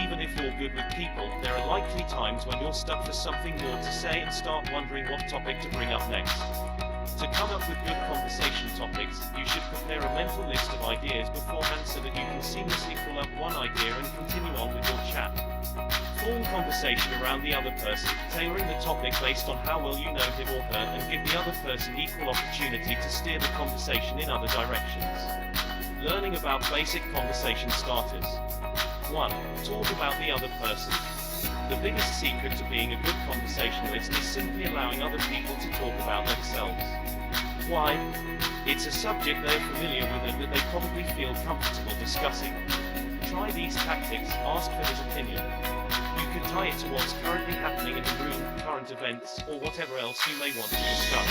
Even if you're good with people, there are likely times when you're stuck for something more to say and start wondering what topic to bring up next. To come up with good conversation topics, you should prepare a mental list of ideas beforehand so that you can seamlessly pull up one idea and continue on with your chat. Form conversation around the other person, tailoring the topic based on how well you know him or her, and give the other person equal opportunity to steer the conversation in other directions. Learning about basic conversation starters. 1. Talk about the other person. The biggest secret to being a good conversationalist is simply allowing other people to talk about themselves. Why? It's a subject they're familiar with and that they probably feel comfortable discussing. Try these tactics. Ask for his opinion. You can tie it to what's currently happening in the room, current events, or whatever else you may want to discuss.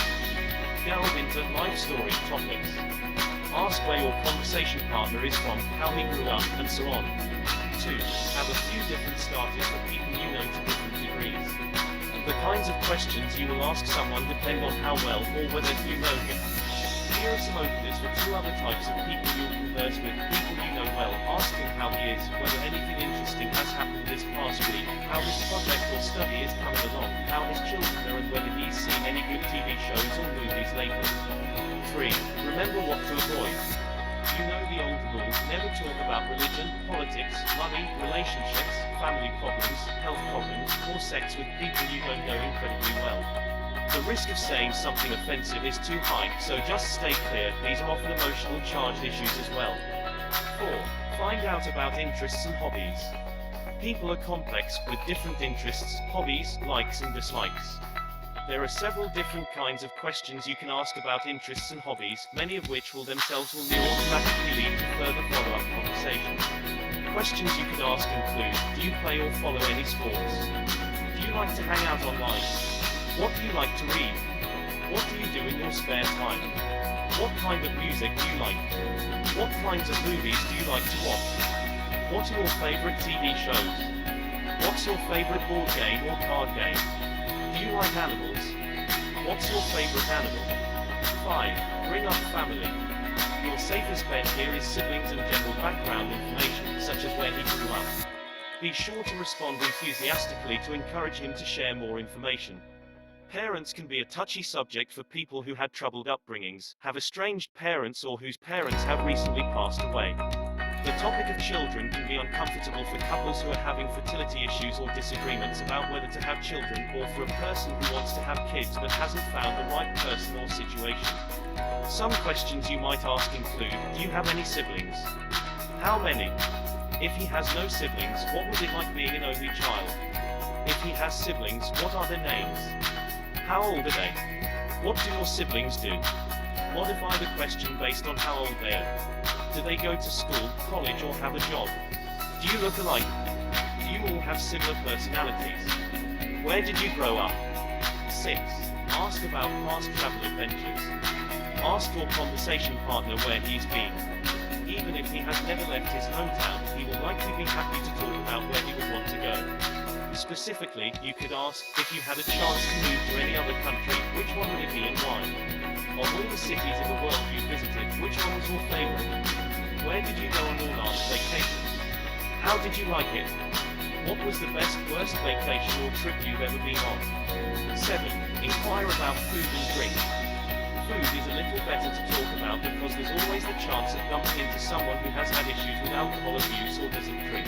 Delve into life story topics. Ask where your conversation partner is from, how he grew up, and so on. 2. Have a few different starters for people you know to different degrees. The kinds of questions you will ask someone depend on how well or whether you know him. Here are some openers for 2 other types of people you'll converse with. People you know well, asking how he is, whether anything interesting has happened this past week, how his project or study is coming along, how his children are, and whether he's seen any good TV shows or movies lately. 3. Remember what to avoid. You know the old rule, never talk about religion, politics, money, relationships, family problems, health problems, or sex with people you don't know incredibly well. The risk of saying something offensive is too high, so just stay clear. These are often emotional charged issues as well. 4. Find out about interests and hobbies. People are complex, with different interests, hobbies, likes and dislikes. There are several different kinds of questions you can ask about interests and hobbies, many of which will themselves automatically lead to further follow-up conversations. Questions you can ask include, do you play or follow any sports? Do you like to hang out online? What do you like to read? What do you do in your spare time? What kind of music do you like? What kinds of movies do you like to watch? What are your favorite TV shows? What's your favorite board game or card game? Do you like animals? What's your favorite animal? 5. Bring up family. Your safest bet here is siblings and general background information, such as where he grew up. Be sure to respond enthusiastically to encourage him to share more information. Parents can be a touchy subject for people who had troubled upbringings, have estranged parents, or whose parents have recently passed away. The topic of children can be uncomfortable for couples who are having fertility issues or disagreements about whether to have children, or for a person who wants to have kids but hasn't found the right person or situation. Some questions you might ask include, do you have any siblings? How many? If he has no siblings, what was it like being an only child? If he has siblings, what are their names? How old are they? What do your siblings do? Modify the question based on how old they are. Do they go to school, college, or have a job? Do you look alike? Do you all have similar personalities? Where did you grow up? 6. Ask about past travel adventures. Ask your conversation partner where he's been. Even if he has never left his hometown, he will likely be happy to talk about where he would want to go. Specifically, you could ask, if you had a chance to move to any other country, which one would it be and why? Of all the cities in the world you visited, which one was your favorite? Where did you go on your last vacation? How did you like it? What was the best, worst vacation or trip you've ever been on? 7. Inquire about food and drink. Food is a little better to talk about because there's always the chance of bumping into someone who has had issues with alcohol abuse or doesn't drink.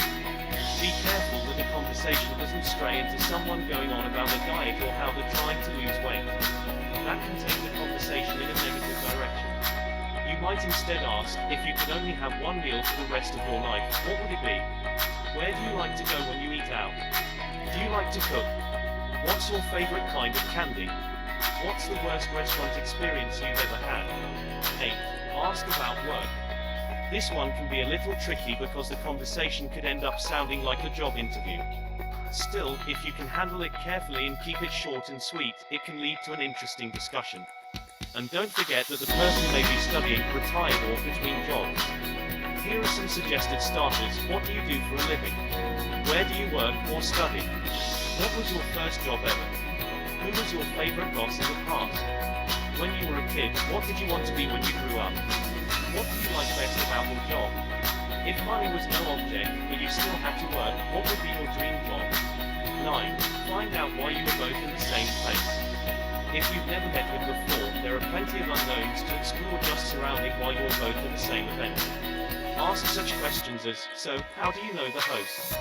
Be careful that the conversation doesn't stray into someone going on about a diet or how they're trying to lose weight. That can take the conversation in a negative direction. You might instead ask, if you could only have one meal for the rest of your life, what would it be? Where do you like to go when you eat out? Do you like to cook? What's your favorite kind of candy? What's the worst restaurant experience you've ever had? 8. Ask about work. This one can be a little tricky because the conversation could end up sounding like a job interview. Still, if you can handle it carefully and keep it short and sweet, it can lead to an interesting discussion. And don't forget that the person may be studying, retired, or between jobs. Here are some suggested starters. What do you do for a living? Where do you work or study? What was your first job ever? Who was your favorite boss in the past? When you were a kid, what did you want to be when you grew up? What do you like best about your job? If money was no object, but you still had to work, what would be your dream job? 9. Find out why you were both in the same place. If you've never met him before, there are plenty of unknowns to explore just surrounding why you're both at the same event. Ask such questions as, so, how do you know the host?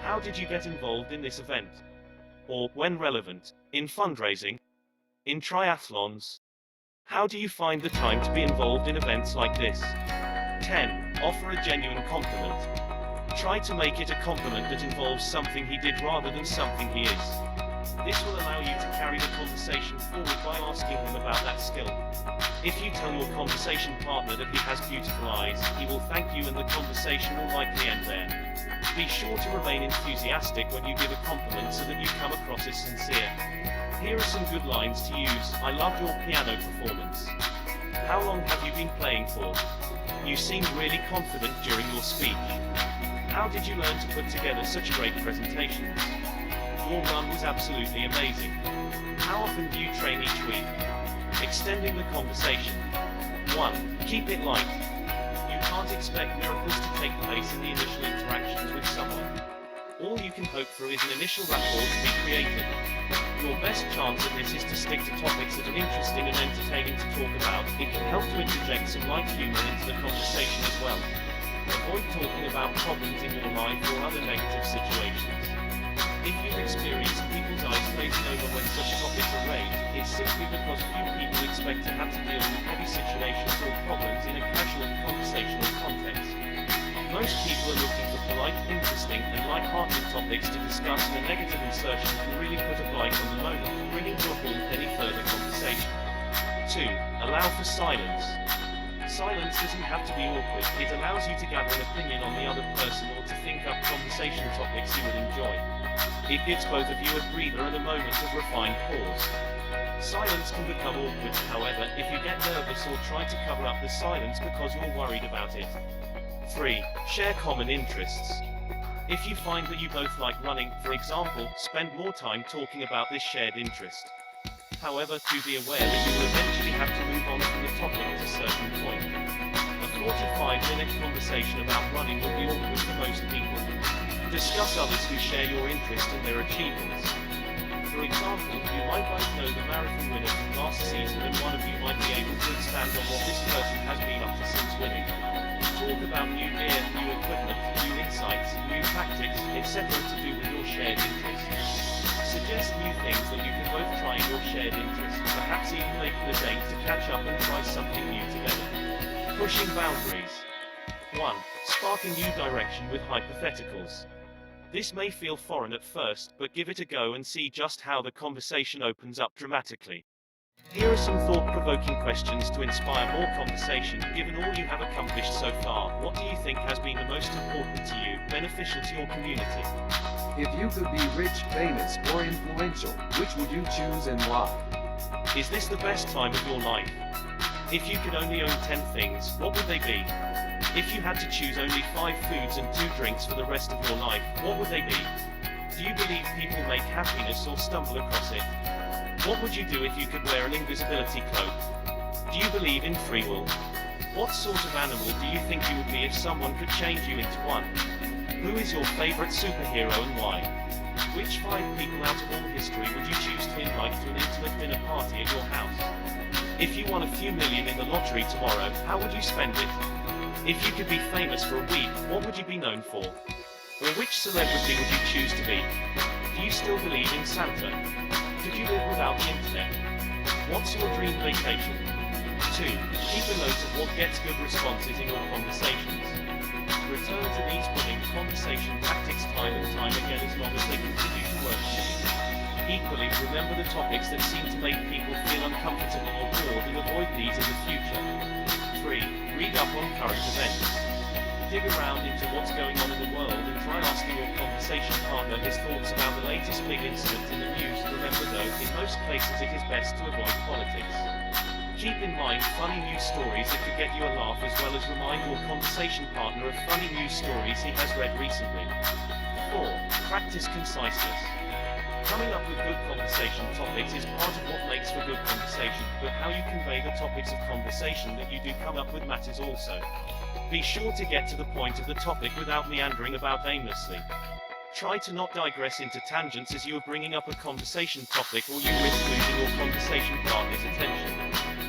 How did you get involved in this event? Or, when relevant, in fundraising? In triathlons? How do you find the time to be involved in events like this? 10. Offer a genuine compliment. Try to make it a compliment that involves something he did rather than something he is. This will allow you to carry the conversation forward by asking him about that skill. If you tell your conversation partner that he has beautiful eyes, he will thank you and the conversation will likely end there. Be sure to remain enthusiastic when you give a compliment so that you come across as sincere. Here are some good lines to use. I loved your piano performance. How long have you been playing for? You seemed really confident during your speech. How did you learn to put together such great presentations? Your run was absolutely amazing. How often do you train each week? Extending the conversation. 1. Keep it light. You can't expect miracles to take place in the initial interactions with someone. All you can hope for is an initial rapport to be created. Your best chance at this is to stick to topics that are interesting and entertaining to talk about. It can help to interject some light humor into the conversation as well. Avoid talking about problems in your life or other negative situations. If you've experienced people's eyes glazing over when such topics are raised, it's simply because few people expect to have to deal with heavy situations or problems in a casual conversational context. Most people are looking for polite, interesting, and light-hearted topics to discuss, and a negative insertion can really put a blight on the moment, bringing to a halt any further conversation. 2. Allow for silence. Silence doesn't have to be awkward. It allows you to gather an opinion on the other person or to think up conversation topics you would enjoy. It gives both of you a breather and a moment of refined pause. Silence can become awkward, however, if you get nervous or try to cover up the silence because you're worried about it. 3. Share common interests. If you find that you both like running, for example, spend more time talking about this shared interest. However, do be aware that you will eventually have to move on from the topic at a certain point. A 45-minute conversation about running will be awkward for most people. Discuss others who share your interest and their achievements. For example, you might both know the marathon winner from last season and one of you might be able to expand on what this person has been up to since winning. Talk about new gear, new equipment, new insights, new tactics, etc. to do with your shared interests. Suggest new things that you can both try in your shared interests, perhaps even making a date to catch up and try something new together. Pushing boundaries. 1. Spark a new direction with hypotheticals. This may feel foreign at first, but give it a go and see just how the conversation opens up dramatically. Here are some thought-provoking questions to inspire more conversation. Given all you have accomplished so far, what do you think has been the most important to you, beneficial to your community? If you could be rich, famous, or influential, which would you choose and why? Is this the best time of your life? If you could only own 10 things, what would they be? If you had to choose only 5 foods and 2 drinks for the rest of your life, what would they be? Do you believe people make happiness or stumble across it? What would you do if you could wear an invisibility cloak? Do you believe in free will? What sort of animal do you think you would be if someone could change you into one? Who is your favorite superhero and why? Which 5 people out of all history would you choose to invite to an intimate dinner party at your house? If you won a few million in the lottery tomorrow, how would you spend it? If you could be famous for a week, what would you be known for? Or which celebrity would you choose to be? Do you still believe in Santa? Could you live without the internet? What's your dream vacation? 2. Keep a note of what gets good responses in your conversations. Return to these winning conversation tactics time and time again as long as they continue to work for you. Equally, remember the topics that seem to make people feel uncomfortable or bored and avoid these in the future. 3. Read up on current events. Dig around into what's going on in the world and try asking your conversation partner his thoughts about the latest big incident in the news. Remember though, in most places it is best to avoid politics. Keep in mind funny news stories that could get you a laugh, as well as remind your conversation partner of funny news stories he has read recently. 4. Practice conciseness. Coming up with good conversation topics is part of what makes for good conversation, but how you convey the topics of conversation that you do come up with matters also. Be sure to get to the point of the topic without meandering about aimlessly. Try to not digress into tangents as you are bringing up a conversation topic, or you risk losing your conversation partner's attention.